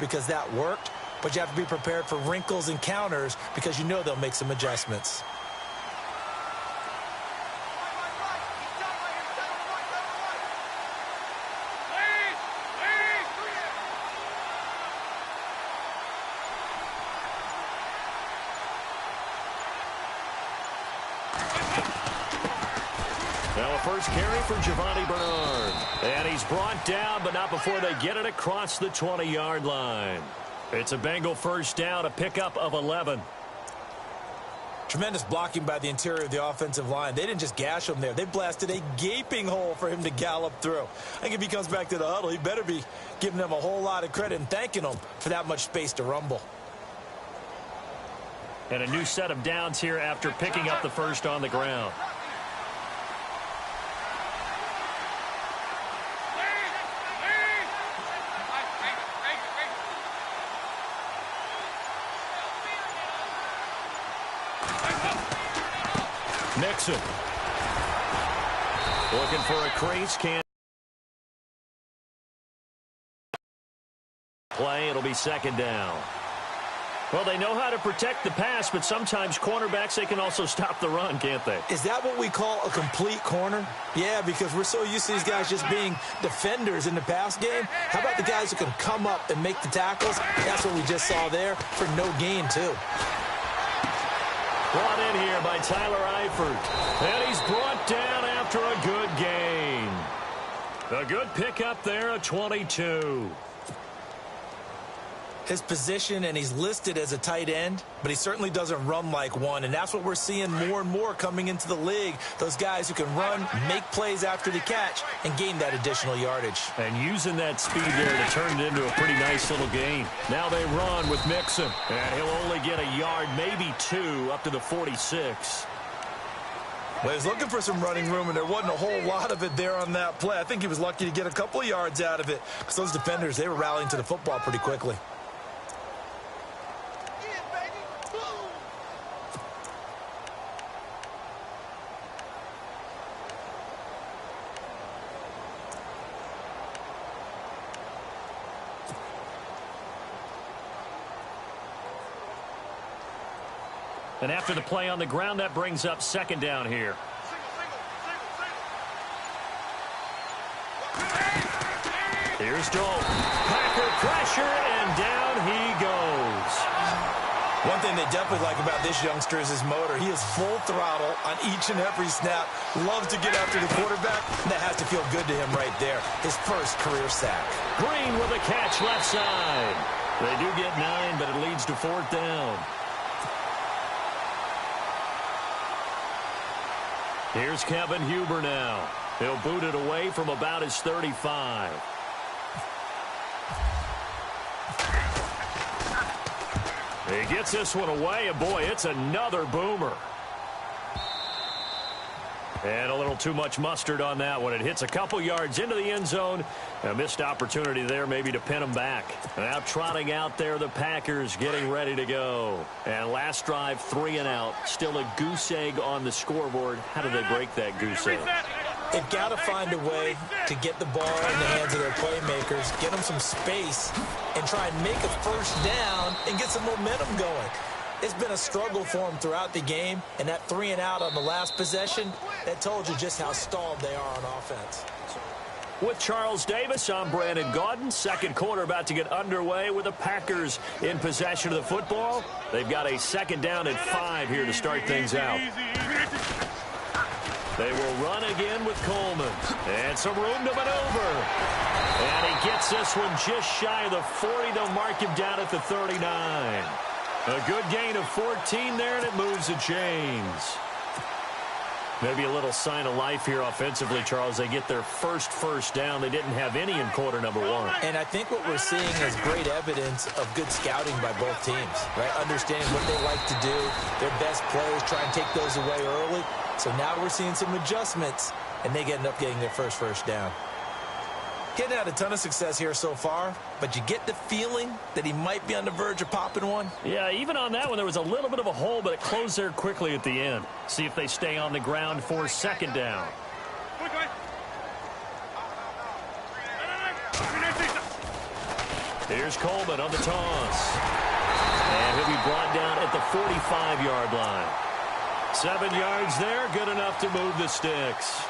because that worked, but you have to be prepared for wrinkles and counters because you know they'll make some adjustments. Now a first carry for Giovanni Bernard. And he's brought down, but not before they get it across the 20-yard line. It's a Bengal first down, a pickup of 11. Tremendous blocking by the interior of the offensive line. They didn't just gash him there. They blasted a gaping hole for him to gallop through. I think if he comes back to the huddle, he better be giving them a whole lot of credit and thanking them for that much space to rumble. And a new set of downs here after picking up the first on the ground. Nixon looking for a crease, can't play. It'll be second down. Well, they know how to protect the pass, but sometimes cornerbacks, they can also stop the run, can't they? Is that what we call a complete corner? Yeah, because we're so used to these guys just being defenders in the pass game. How about the guys who can come up and make the tackles? That's what we just saw there for no gain, too. Brought in here by Tyler Eifert. And he's brought down after a good gain. A good pickup there, a 22. His position, and he's listed as a tight end, but he certainly doesn't run like one, and that's what we're seeing more and more coming into the league. Those guys who can run, make plays after the catch, and gain that additional yardage. And using that speed there to turn it into a pretty nice little gain. Now they run with Mixon, and he'll only get a yard, maybe two, up to the 46. Well, he was looking for some running room, and there wasn't a whole lot of it there on that play. I think he was lucky to get a couple of yards out of it, because those defenders, they were rallying to the football pretty quickly. And after the play on the ground, that brings up second down here. Here's Joel. Packer pressure, and down he goes. One thing they definitely like about this youngster is his motor. He is full throttle on each and every snap. Loves to get after the quarterback, and that has to feel good to him right there. His first career sack. Green with a catch left side. They do get 9, but it leads to fourth down. Here's Kevin Huber now. He'll boot it away from about his 35. He gets this one away, and boy, it's another boomer. And a little too much mustard on that one. It hits a couple yards into the end zone. A missed opportunity there maybe to pin them back. Now trotting out there, the Packers getting ready to go. And last drive, 3 and out. Still a goose egg on the scoreboard. How do they break that goose egg? They've got to find a way to get the ball in the hands of their playmakers, get them some space, and try and make a first down and get some momentum going. It's been a struggle for them throughout the game, and that 3 and out on the last possession, that told you just how stalled they are on offense. With Charles Davis, I'm Brandon Gaudin. Second quarter about to get underway with the Packers in possession of the football. They've got a second down and 5 here to start things out. They will run again with Coleman. And some room to maneuver. And he gets this one just shy of the 40. They'll mark him down at the 39. A good gain of 14 there, and it moves the chains. Maybe a little sign of life here offensively, Charles. They get their first down. They didn't have any in quarter number 1. And I think what we're seeing is great evidence of good scouting by both teams, right? Understanding what they like to do, their best plays, try and take those away early. So now we're seeing some adjustments, and they end up getting their first down. Getting out a ton of success here so far, but you get the feeling that he might be on the verge of popping one. Yeah, even on that one, there was a little bit of a hole, but it closed there quickly at the end. See if they stay on the ground for second down. Here's Coleman on the toss. And he'll be brought down at the 45-yard line. 7 yards there, good enough to move the sticks.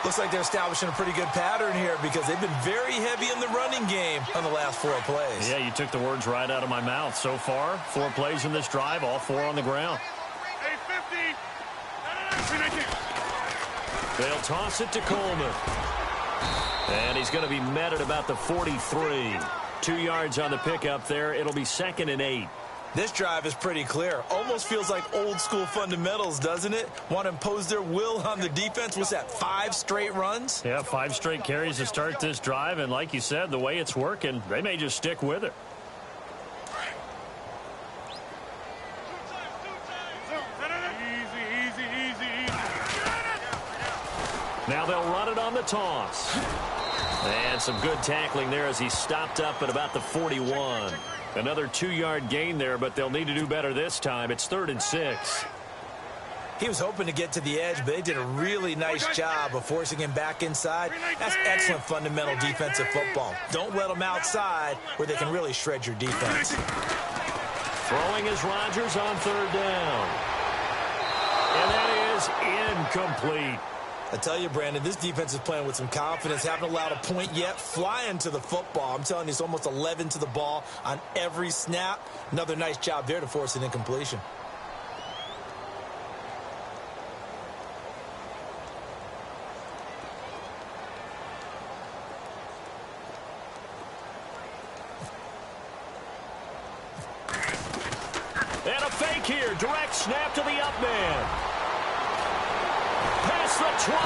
Looks like they're establishing a pretty good pattern here because they've been very heavy in the running game on the last 4 plays. Yeah, you took the words right out of my mouth. So far, 4 plays in this drive, all 4 on the ground. They'll toss it to Coleman. And he's going to be met at about the 43. 2 yards on the pickup there. It'll be 2nd and 8. This drive is pretty clear. Almost feels like old-school fundamentals, doesn't it? Want to impose their will on the defense. What's that, 5 straight runs? Yeah, 5 straight carries to start this drive. And like you said, the way it's working, they may just stick with it. Now they'll run it on the toss. And some good tackling there as he stopped up at about the 41. Another 2-yard gain there, but they'll need to do better this time. It's 3rd and 6. He was hoping to get to the edge, but they did a really nice job of forcing him back inside. That's excellent fundamental defensive football. Don't let them outside where they can really shred your defense. Throwing is Rodgers on 3rd down. And that is incomplete. I tell you, Brandon, this defense is playing with some confidence. Haven't allowed a point yet. Flying to the football. I'm telling you, it's almost 11 to the ball on every snap. Another nice job there to force an incompletion. And a fake here. Direct snap to the up man. Past the 20,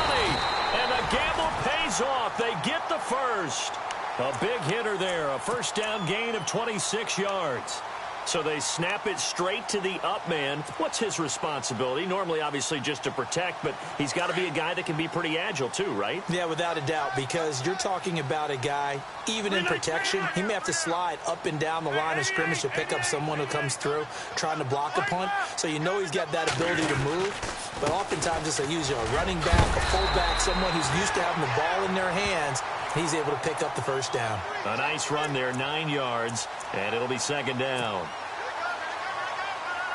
and the gamble pays off. They get the first. A big hitter there, a first down gain of 26 yards. So they snap it straight to the up man. What's his responsibility? Normally, obviously, just to protect, but he's got to be a guy that can be pretty agile too, right? Yeah, without a doubt, because you're talking about a guy, even in protection, he may have to slide up and down the line of scrimmage to pick up someone who comes through trying to block a punt. So you know he's got that ability to move. But oftentimes, it's usually a running back, a fullback, someone who's used to having the ball in their hands. He's able to pick up the first down. A nice run there, 9 yards, and it'll be 2nd down.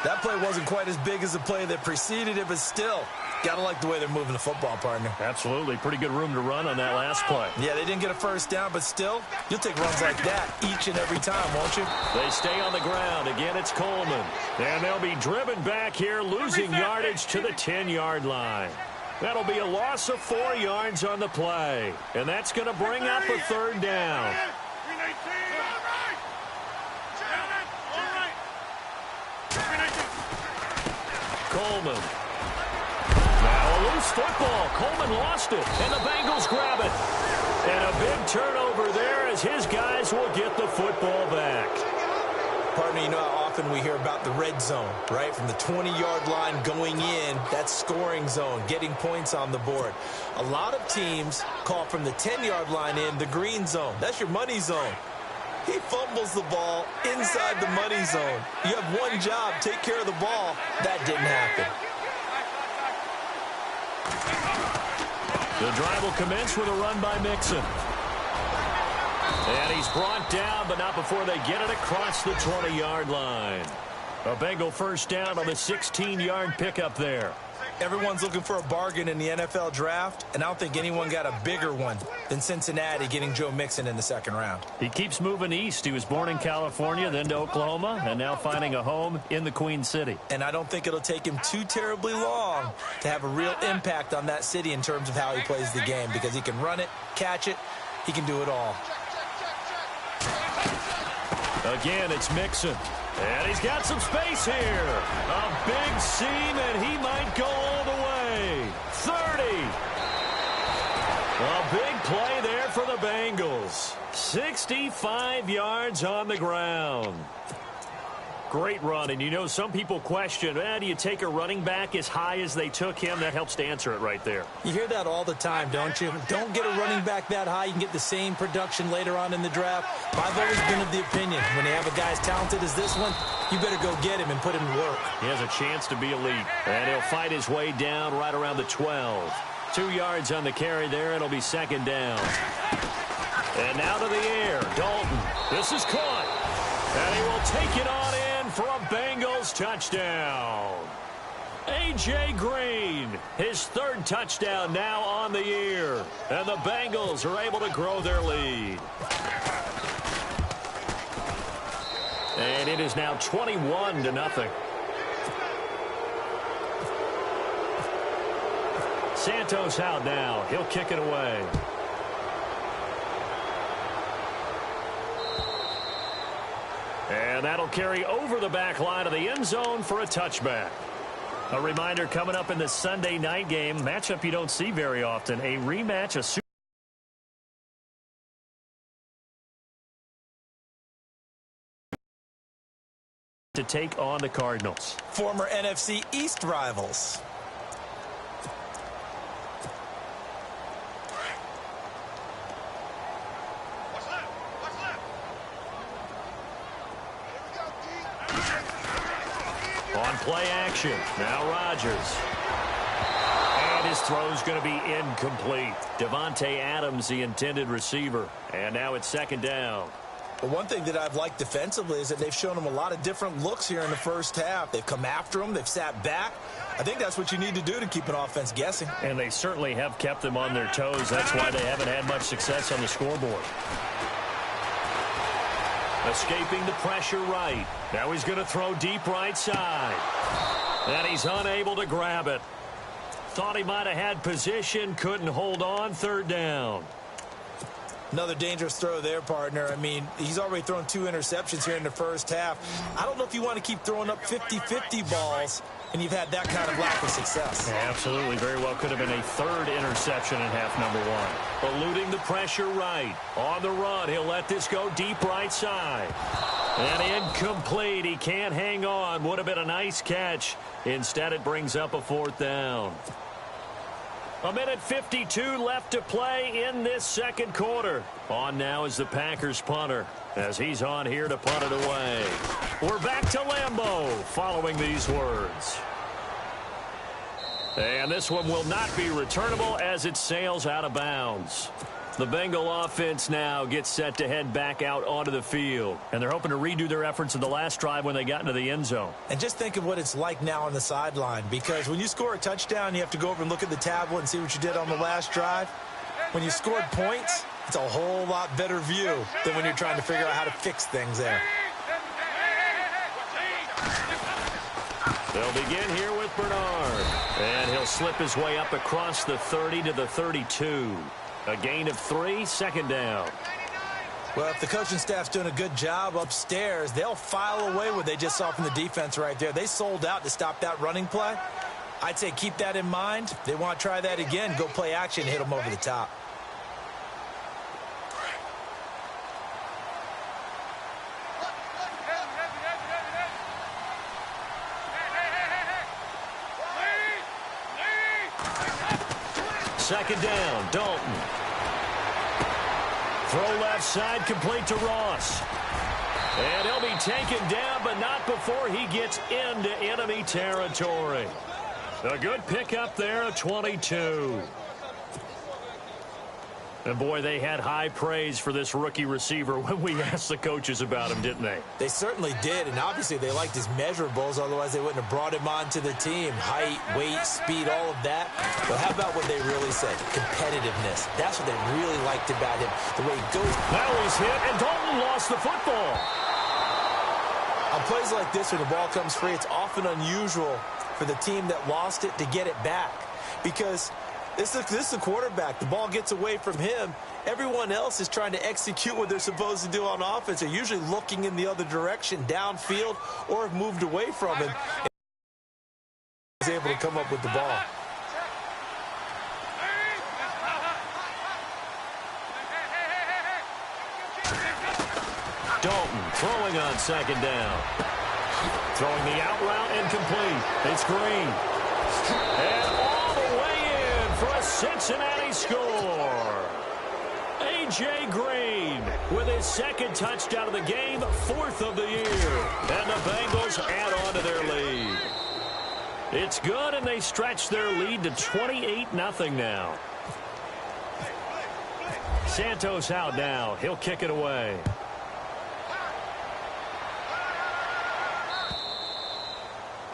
That play wasn't quite as big as the play that preceded it, but still, got to like the way they're moving the football, partner. Absolutely. Pretty good room to run on that last play. Yeah, they didn't get a first down, but still, you'll take runs like that each and every time, won't you? They stay on the ground. Again, it's Coleman. And they'll be driven back here, losing yardage to the 10-yard line. That'll be a loss of 4 yards on the play. And that's going to bring up a 3rd down. Coleman. Now a loose football. Coleman lost it, and the Bengals grab it. And a big turnover there as his guys will get the football back. Partner, you know how often we hear about the red zone, right? From the 20-yard line going in, that's scoring zone, getting points on the board. A lot of teams call from the 10-yard line in the green zone. That's your money zone. He fumbles the ball inside the money zone. You have one job, take care of the ball. That didn't happen. The drive will commence with a run by Mixon. And he's brought down, but not before they get it across the 20-yard line. A Bengal first down on the 16-yard pickup there. Everyone's looking for a bargain in the NFL draft, and I don't think anyone got a bigger one than Cincinnati getting Joe Mixon in the 2nd round. He keeps moving east. He was born in California, then to Oklahoma, and now finding a home in the Queen City. And I don't think it'll take him too terribly long to have a real impact on that city in terms of how he plays the game, because he can run it, catch it, he can do it all. Again, it's Mixon. And he's got some space here. A big seam, and he might go all the way. 30. A big play there for the Bengals. 65 yards on the ground. Great run, and you know some people question, do you take a running back as high as they took him? That helps to answer it right there. You hear that all the time, don't you? Don't get a running back that high. You can get the same production later on in the draft. I've always been of the opinion, when you have a guy as talented as this one, you better go get him and put him to work. He has a chance to be elite, and he'll fight his way down right around the 12. 2 yards on the carry there. It'll be 2nd down. And now to the air. Dalton. This is caught. he'll take it on in for a Bengals touchdown. A.J. Green, his third touchdown now on the year. And the Bengals are able to grow their lead. And it is now 21-0. Santos out now. He'll kick it away. And that'll carry over the back line of the end zone for a touchback. A reminder coming up in the Sunday night game, matchup you don't see very often, a rematch, a Super to take on the Cardinals. Former NFC East rivals. On play action, now Rodgers. And his throw's going to be incomplete. Devontae Adams, the intended receiver. And now it's second down. Well, one thing that I've liked defensively is that they've shown him a lot of different looks here in the first half. They've come after him. They've sat back. I think that's what you need to do to keep an offense guessing. And they certainly have kept them on their toes. That's why they haven't had much success on the scoreboard. Escaping the pressure right. Now he's going to throw deep right side. And he's unable to grab it. Thought he might have had position. Couldn't hold on. Third down. Another dangerous throw there, partner. I mean, he's already thrown 2 interceptions here in the first half. I don't know if you want to keep throwing up 50-50 balls and you've had that kind of lack of success. Yeah, absolutely. Very well could have been a third interception in half number 1. Eluding the pressure right. On the run, he'll let this go deep right side. And incomplete. He can't hang on. Would have been a nice catch. Instead, it brings up a fourth down. 1:52 left to play in this second quarter. On now is the Packers punter as he's on here to punt it away. We're back to Lambeau following these words. And this one will not be returnable as it sails out of bounds. The Bengal offense now gets set to head back out onto the field. And they're hoping to redo their efforts in the last drive when they got into the end zone. And just think of what it's like now on the sideline. Because when you score a touchdown, you have to go over and look at the tablet and see what you did on the last drive. When you scored points, it's a whole lot better view than when you're trying to figure out how to fix things there. They'll begin here with Bernard. And he'll slip his way up across the 30 to the 32. A gain of 3, second down. Well, if the coaching staff's doing a good job upstairs, they'll file away what they just saw from the defense right there. They sold out to stop that running play. I'd say keep that in mind. They want to try that again. Go play action, hit them over the top. Second down, Dalton. Throw left side, complete to Ross. And he'll be taken down, but not before he gets into enemy territory. A good pickup there, a 22. And, boy, they had high praise for this rookie receiver when we asked the coaches about him, didn't they? They certainly did, and obviously they liked his measurables, otherwise they wouldn't have brought him onto the team. Height, weight, speed, all of that. But how about what they really said? Competitiveness. That's what they really liked about him, the way he goes. Now he's hit, and Dalton lost the football. On plays like this, when the ball comes free, it's often unusual for the team that lost it to get it back. Because this is the quarterback. The ball gets away from him. Everyone else is trying to execute what they're supposed to do on offense. They're usually looking in the other direction, downfield, or have moved away from him. And he's able to come up with the ball. Dalton throwing on second down. Throwing the out route incomplete. It's Green. And all the way in for a Cincinnati score. A.J. Green with his second touchdown of the game, 4th of the year. And the Bengals add on to their lead. It's good, and they stretch their lead to 28-0 now. Santos out now. He'll kick it away.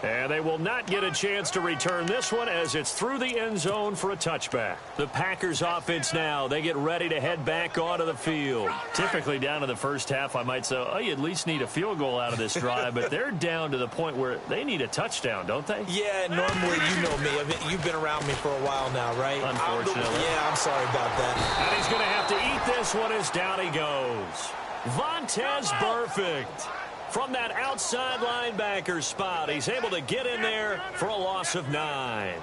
And they will not get a chance to return this one as it's through the end zone for a touchback. The Packers offense now, they get ready to head back onto the field. Typically down to the first half, I might say, oh, you at least need a field goal out of this drive, but they're down to the point where they need a touchdown, don't they? Yeah, normally you know me. You've been around me for a while now, right? Unfortunately. I'm sorry about that. And he's going to have to eat this one as down he goes. Vontaze Burfict. From that outside linebacker spot, he's able to get in there for a loss of 9.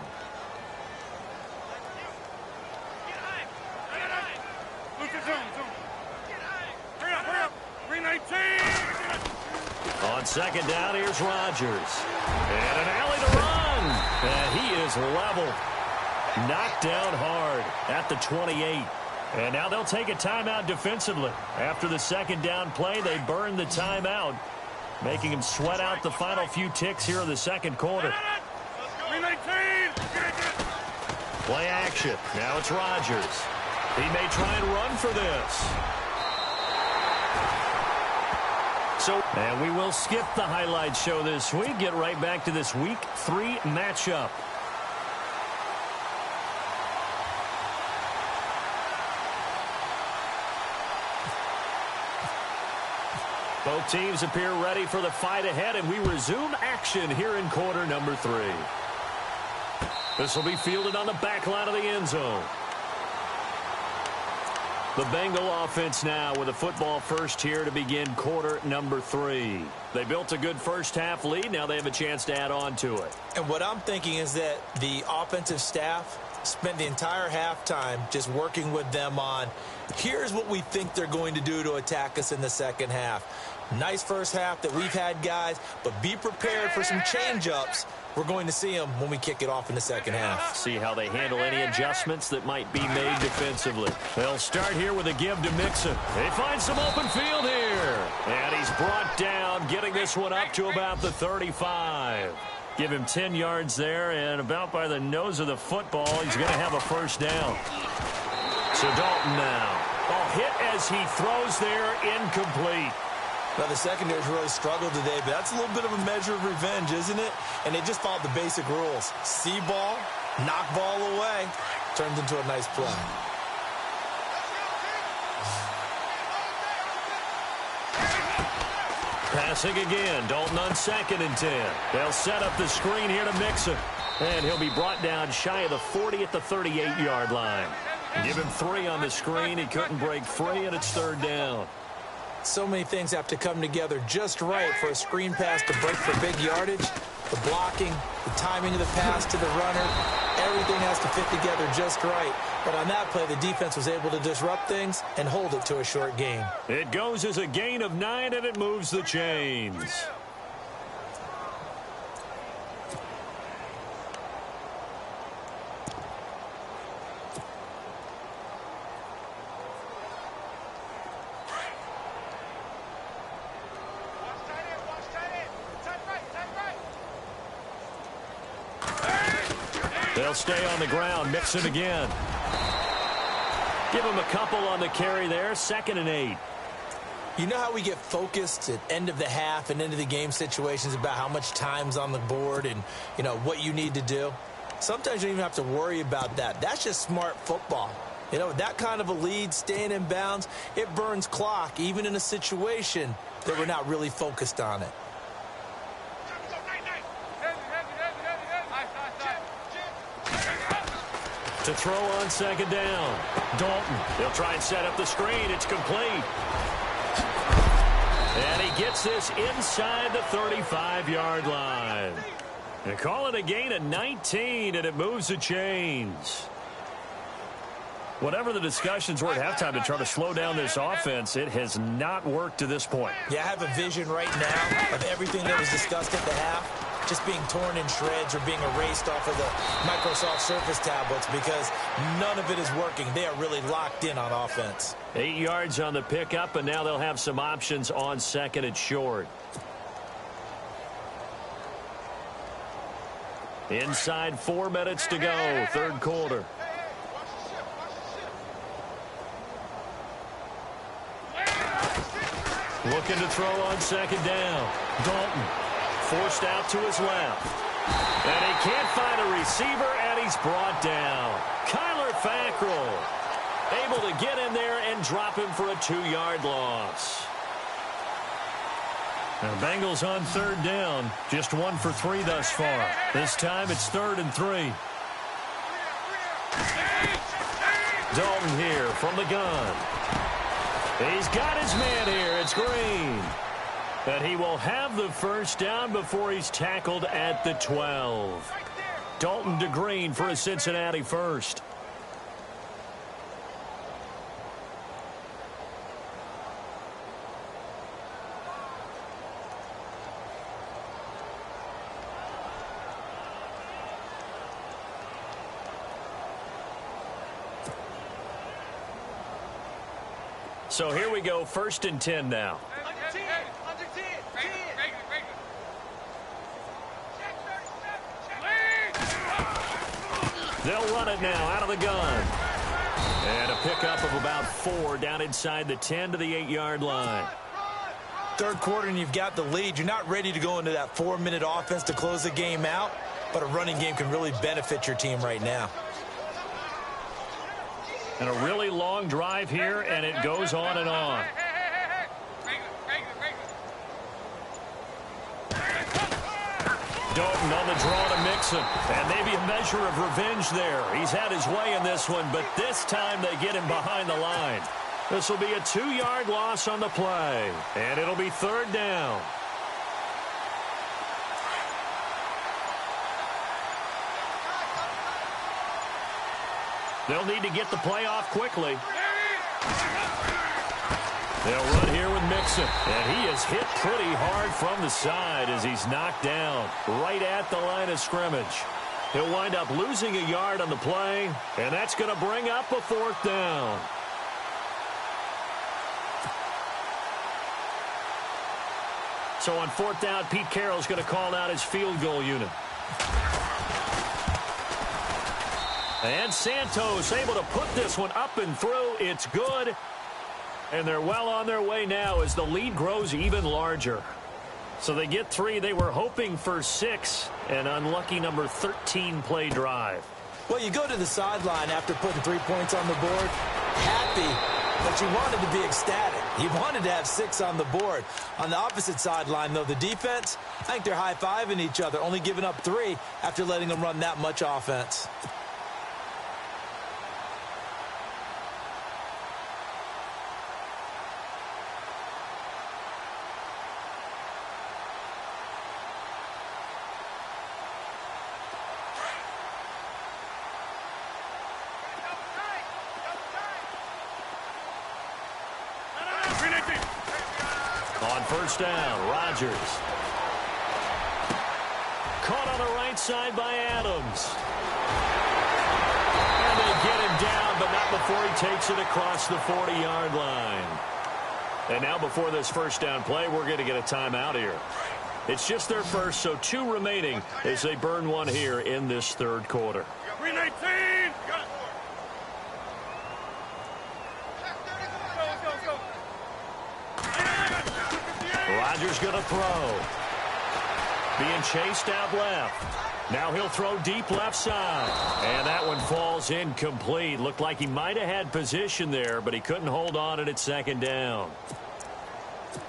On second down, here's Rodgers. And an alley to run. And he is level. Knocked down hard at the 28. And now they'll take a timeout defensively. After the second down play, they burn the timeout, making him sweat out the final few ticks here in the second quarter. Play action. Now it's Rodgers. He may try and run for this. And we will skip the highlight show this week. Get right back to this Week 3 matchup. Both teams appear ready for the fight ahead, and we resume action here in quarter number 3. This will be fielded on the back line of the end zone. The Bengal offense now with a football first here to begin quarter number 3. They built a good first half lead. Now they have a chance to add on to it. And what I'm thinking is that the offensive staff spent the entire halftime just working with them on, here's what we think they're going to do to attack us in the second half. Nice first half that we've had, guys, but be prepared for some change-ups. We're going to see them when we kick it off in the second half. See how they handle any adjustments that might be made defensively. They'll start here with a give to Mixon. They find some open field here. And he's brought down, getting this one up to about the 35. Give him 10 yards there, and about by the nose of the football, he's going to have a first down. So Dalton now. Oh, hit as he throws there, incomplete. Now, the secondary's really struggled today, but that's a little bit of a measure of revenge, isn't it? And they just followed the basic rules. See ball, knock ball away. Turns into a nice play. Passing again. Dalton on 2nd and 10. They'll set up the screen here to Mixon. And he'll be brought down shy of the 40 at the 38-yard line. Give him 3 on the screen. He couldn't break free, and it's 3rd down. So many things have to come together just right for a screen pass to break for big yardage. The blocking, the timing of the pass to the runner, everything has to fit together just right. But on that play, the defense was able to disrupt things and hold it to a short gain. It goes as a gain of 9, and it moves the chains. They'll stay on the ground. Mixon again. Give him a couple on the carry there. 2nd and 8. You know how we get focused at end of the half and into the game situations about how much time's on the board and, you know, what you need to do? Sometimes you don't even have to worry about that. That's just smart football. You know, that kind of a lead, staying in bounds, it burns clock, even in a situation that we're not really focused on it. To throw on 2nd down. Dalton. He'll try and set up the screen. It's complete. And he gets this inside the 35-yard line. They call it a gain of 19, and it moves the chains. Whatever the discussions were at halftime to try to slow down this offense, it has not worked to this point. Yeah, I have a vision right now of everything that was discussed at the half just being torn in shreds or being erased off of the Microsoft Surface tablets because none of it is working. They are really locked in on offense. 8 yards on the pickup, and now they'll have some options on 2nd and short. Inside 4 minutes to go, 3rd quarter. Looking to throw on 2nd down. Dalton. Forced out to his left. And he can't find a receiver, and he's brought down. Kyler Fackrell able to get in there and drop him for a 2-yard loss. Now, Bengals on third down. Just 1 for 3 thus far. This time it's 3rd and 3. Dalton here from the gun. He's got his man here. It's Green. But he will have the first down before he's tackled at the 12. Dalton to Green for a Cincinnati first. So here we go, 1st and 10 now. They'll run it now out of the gun. And a pickup of about 4 down inside the 10 to the 8-yard line. Third quarter and you've got the lead. You're not ready to go into that 4-minute offense to close the game out, but a running game can really benefit your team right now. And a really long drive here, and it goes on and on. Dalton on the draw to Mixon. And maybe a measure of revenge there. He's had his way in this one, but this time they get him behind the line. This will be a 2-yard loss on the play. And it'll be 3rd down. They'll need to get the play off quickly. They'll run here with Mixon. And he is hit pretty hard from the side as he's knocked down right at the line of scrimmage. He'll wind up losing a yard on the play, and that's going to bring up a 4th down. So on 4th down, Pete Carroll's going to call out his field goal unit. And Santos able to put this one up and through. It's good. And they're well on their way now as the lead grows even larger. So they get 3. They were hoping for 6. An unlucky number 13 play drive. Well, you go to the sideline after putting 3 points on the board, happy, but you wanted to be ecstatic. You wanted to have 6 on the board. On the opposite sideline, though, the defense, I think they're high-fiving each other, only giving up 3 after letting them run that much offense. On 1st down, Rodgers. Caught on the right side by Adams. And they get him down, but not before he takes it across the 40-yard line. And now before this 1st down play, we're going to get a timeout here. It's just their first, so 2 remaining as they burn 1 here in this 3rd quarter. 319! Rodgers going to throw. Being chased out left. Now he'll throw deep left side. And that one falls incomplete. Looked like he might have had position there, but he couldn't hold on at 2nd down.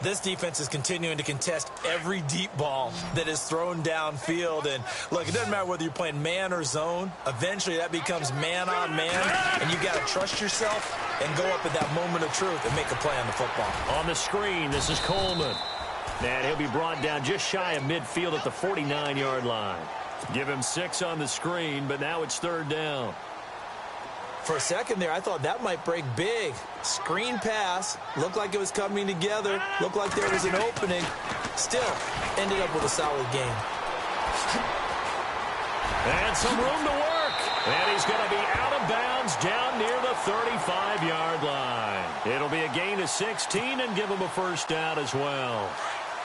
This defense is continuing to contest every deep ball that is thrown downfield. And, look, it doesn't matter whether you're playing man or zone. Eventually that becomes man on man, and you got to trust yourself and go up at that moment of truth and make a play on the football. On the screen, this is Coleman. And he'll be brought down just shy of midfield at the 49-yard line. Give him 6 on the screen, but now it's 3rd down. For a second there, I thought that might break big. Screen pass. Looked like it was coming together. Looked like there was an opening. Still, ended up with a solid game. And some room to work. And he's going to be out of bounds down near the 35-yard line. It'll be a gain of 16 and give him a 1st down as well.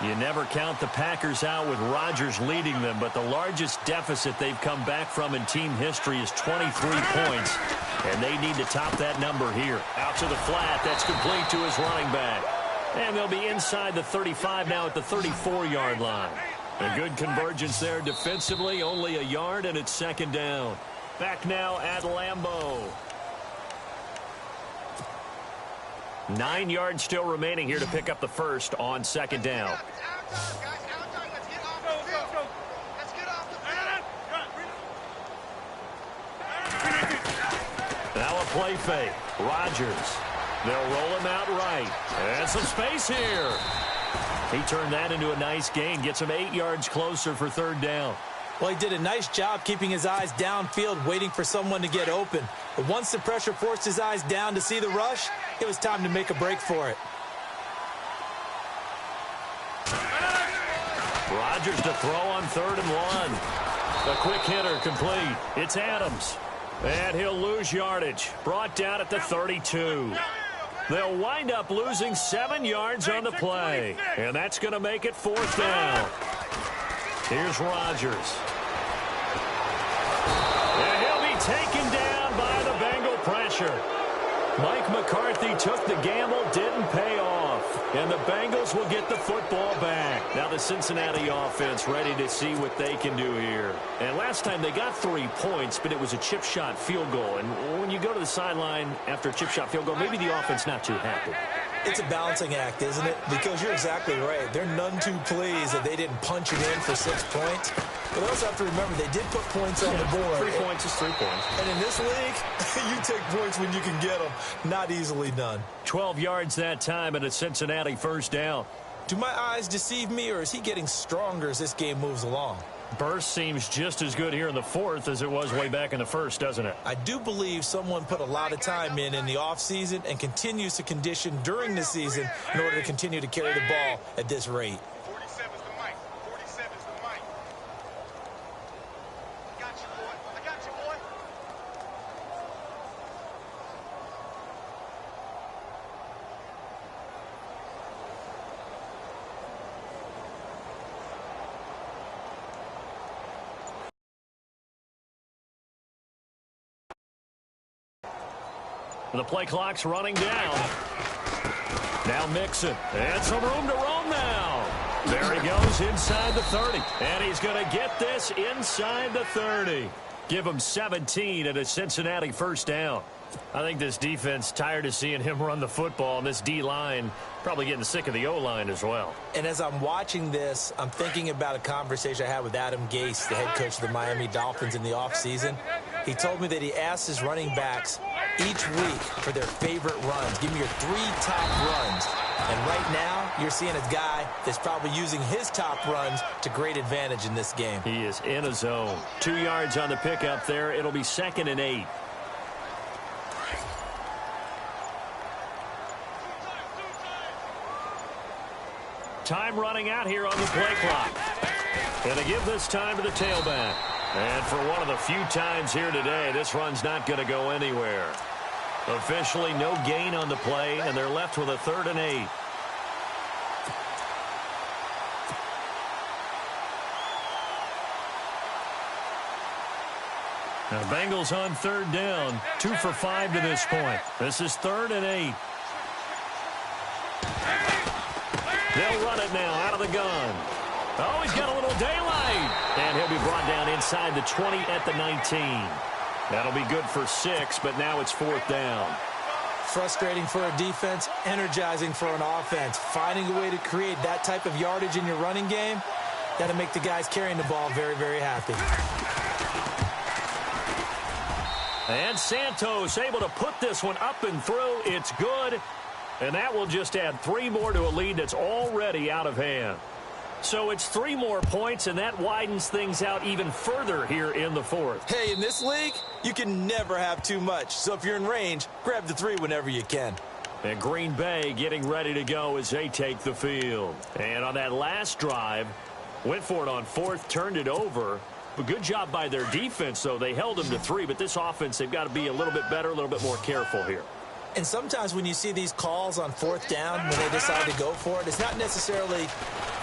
You never count the Packers out with Rodgers leading them, but the largest deficit they've come back from in team history is 23 points, and they need to top that number here. Out to the flat, that's complete to his running back. And they'll be inside the 35 now at the 34-yard line. A good convergence there defensively, only a yard, and it's second down. Back now at Lambeau. 9 yards still remaining here to pick up the first on second down. Now a play fake. Rodgers. They'll roll him out right. And some space here. He turned that into a nice gain. Gets him 8 yards closer for third down. Well, he did a nice job keeping his eyes downfield, waiting for someone to get open. But once the pressure forced his eyes down to see the rush, it was time to make a break for it. Rodgers to throw on 3rd and 1. A quick hitter complete. It's Adams. And he'll lose yardage. Brought down at the 32. They'll wind up losing 7 yards on the play. And that's going to make it 4th down. Here's Rodgers. And he'll be taken down by the Bengal pressure. Mike McCarthy took the gamble, didn't pay off. And the Bengals will get the football back. Now the Cincinnati offense ready to see what they can do here. And last time they got 3 points, but it was a chip shot field goal. And when you go to the sideline after a chip shot field goal, maybe the offense not too happy. It's a balancing act, isn't it? Because you're exactly right. They're none too pleased that they didn't punch it in for 6 points. But also have to remember they did put points on the board. 3 points is 3 points. And in this league, you take points when you can get them. Not easily done. 12 yards that time and a Cincinnati first down. Do my eyes deceive me, or is he getting stronger as this game moves along? Burst seems just as good here in the 4th as it was way back in the 1st, doesn't it? I do believe someone put a lot of time in the offseason and continues to condition during the season in order to continue to carry the ball at this rate. 47's the mic. 47's the mic. I got you, boy. I got you, boy. The play clock's running down. Now Mixon. And some room to roam now. There he goes inside the 30. And he's going to get this inside the 30. Give him 17 at a Cincinnati first down. I think this defense tired of seeing him run the football, and this D-line probably getting sick of the O-line as well. And as I'm watching this, I'm thinking about a conversation I had with Adam Gase, the head coach of the Miami Dolphins in the offseason. He told me that he asked his running backs each week for their favorite runs. Give me your 3 top runs. And right now, you're seeing a guy that's probably using his top runs to great advantage in this game. He is in a zone. 2 yards on the pickup there. It'll be 2nd and 8. Time running out here on the play clock. And they give this time to the tailback. And for one of the few times here today, this run's not going to go anywhere. Officially no gain on the play, and they're left with a 3rd and 8. Now Bengals on 3rd down. 2 for 5 to this point. This is 3rd and 8. They'll run it now out of the gun. Oh, he's got a little daylight. And he'll be brought down inside the 20 at the 19. That'll be good for 6, but now it's 4th down. Frustrating for a defense, energizing for an offense. Finding a way to create that type of yardage in your running game, that'll make the guys carrying the ball very, very happy. And Santos able to put this one up and through. It's good. And that will just add 3 more to a lead that's already out of hand. So it's 3 more points, and that widens things out even further here in the 4th. Hey, in this league, you can never have too much. So if you're in range, grab the 3 whenever you can. And Green Bay getting ready to go as they take the field. And on that last drive, went for it on 4th, turned it over. But good job by their defense, though. They held them to 3, but this offense, they've got to be a little bit better, a little bit more careful here. And sometimes when you see these calls on 4th down, when they decide to go for it, it's not necessarily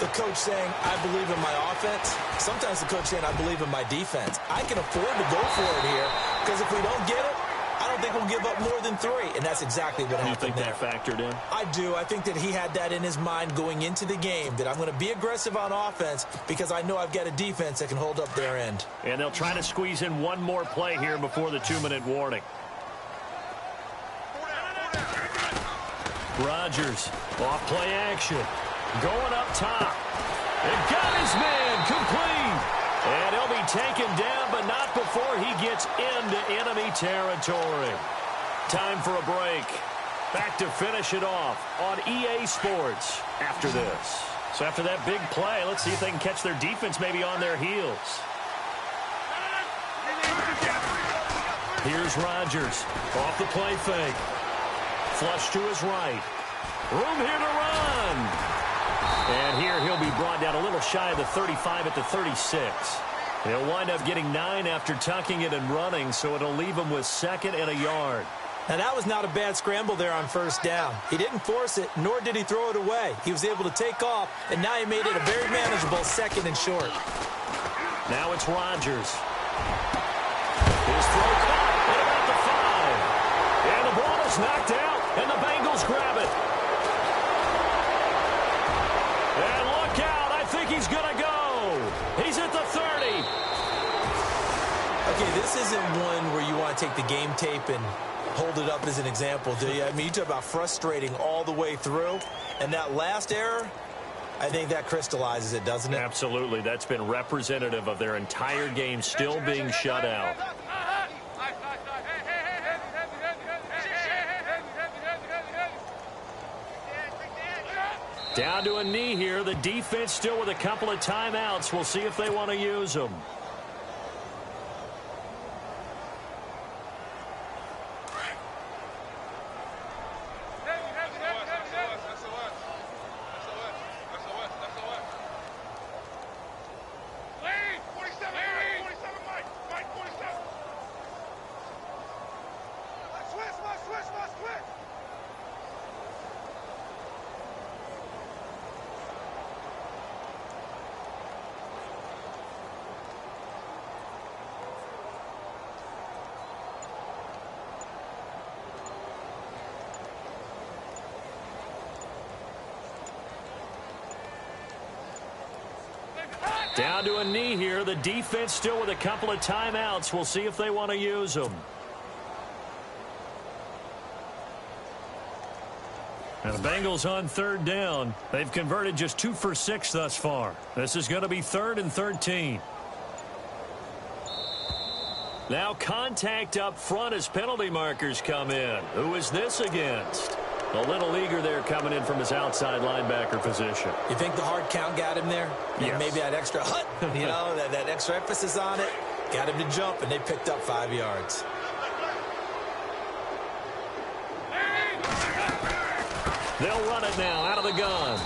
the coach saying, I believe in my offense. Sometimes the coach saying, I believe in my defense. I can afford to go for it here because if we don't get it, I don't don't think we'll give up more than 3. And that's exactly what happened. You think there. that factored in? I do. I think that he had that in his mind going into the game, that I'm going to be aggressive on offense because I know I've got a defense that can hold up their end. And they'll try to squeeze in one more play here before the 2-minute warning. Rodgers, off play action. Going up top. And got his man complete. And he'll be taken down, but not before he gets into enemy territory. Time for a break. Back to finish it off on EA Sports after this. So after that big play, let's see if they can catch their defense maybe on their heels. Here's Rodgers. Off the play fake. Flush to his right. Room here to run. And here he'll be brought down a little shy of the 35 at the 36. He'll wind up getting 9 after tucking it and running, so it'll leave him with 2nd and a yard. Now, that was not a bad scramble there on 1st down. He didn't force it, nor did he throw it away. He was able to take off, and now he made it a very manageable 2nd and short. Now it's Rodgers. His throw caught at about the 5. And the ball is knocked out, and the Bengals grab it. And look out, I think he's going to go. He's at the 30. Okay, this isn't one where you want to take the game tape and hold it up as an example, do you? I mean, you talk about frustrating all the way through. And that last error, I think that crystallizes it, doesn't it? Absolutely. That's been representative of their entire game still being shut out. Down to a knee here. The defense still with a couple of timeouts. We'll see if they want to use them. Down to a knee here. The defense still with a couple of timeouts. We'll see if they want to use them. And the Bengals on 3rd down. They've converted just 2 for 6 thus far. This is going to be 3rd and 13. Now contact up front as penalty markers come in. Who is this against? A little eager there coming in from his outside linebacker position. You think the hard count got him there? Yes. Maybe that extra that extra emphasis on it got him to jump, and they picked up 5 yards. They'll run it now out of the gun.